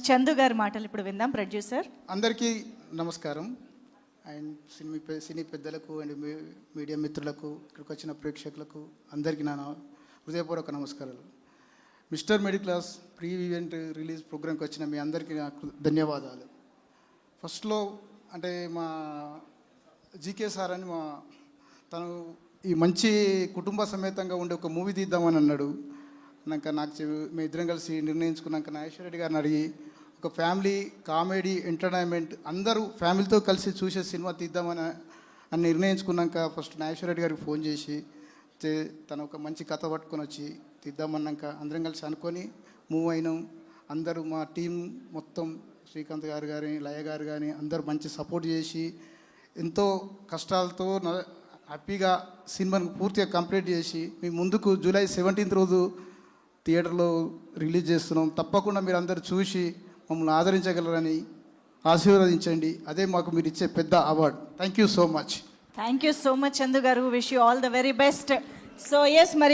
చందు గారి మాటలు ఇప్పుడు విందాం. ప్రొడ్యూసర్ అందరికీ నమస్కారం. అండ్ సినీ పెద్దలకు అండ్ మీడియా మిత్రులకు, ఇక్కడికి వచ్చిన ప్రేక్షకులకు అందరికీ నా హృదయపూర్వక నమస్కారాలు. Mister middle class pre event release ప్రోగ్రామ్కి వచ్చిన మీ అందరికీ నాకు ధన్యవాదాలు. ఫస్ట్లో అంటే మా జీకే సార్ అని తను ఈ మంచి కుటుంబ సమేతంగా ఉండే ఒక మూవీ తీద్దామని అన్నాడు. నాకు మేము ఇద్దరం కలిసి నిర్ణయించుకున్నాక నాగేశ్వర రెడ్డి గారిని అడిగి ఒక ఫ్యామిలీ కామెడీ ఎంటర్టైన్మెంట్ అందరూ ఫ్యామిలీతో కలిసి చూసే సినిమా తీద్దామని నిర్ణయించుకున్నాక ఫస్ట్ నాగేశ్వర రెడ్డి గారికి ఫోన్ చేసి తను ఒక మంచి కథ పట్టుకొని వచ్చి తీద్దామన్నాక అందరం కలిసి అనుకొని మూవ్ అయినాం. అందరూ మా టీం మొత్తం శ్రీకాంత్ గారు కానీ లయ గారు కానీ అందరూ మంచి సపోర్ట్ చేసి ఎంతో కష్టాలతో హ్యాపీగా సినిమాను పూర్తిగా కంప్లీట్ చేసి మీ ముందుకు జూలై 17th రోజు థియేటర్లో రిలీజ్ చేస్తున్నాం. తప్పకుండా మీరు అందరూ చూసి మమ్మల్ని ఆదరించగలరని ఆశీర్వదించండి. అదే మాకు మీరు ఇచ్చే పెద్ద award. Thank you so much. Thank you so much Chandu గారు. Wish you all the very best. So yes మరి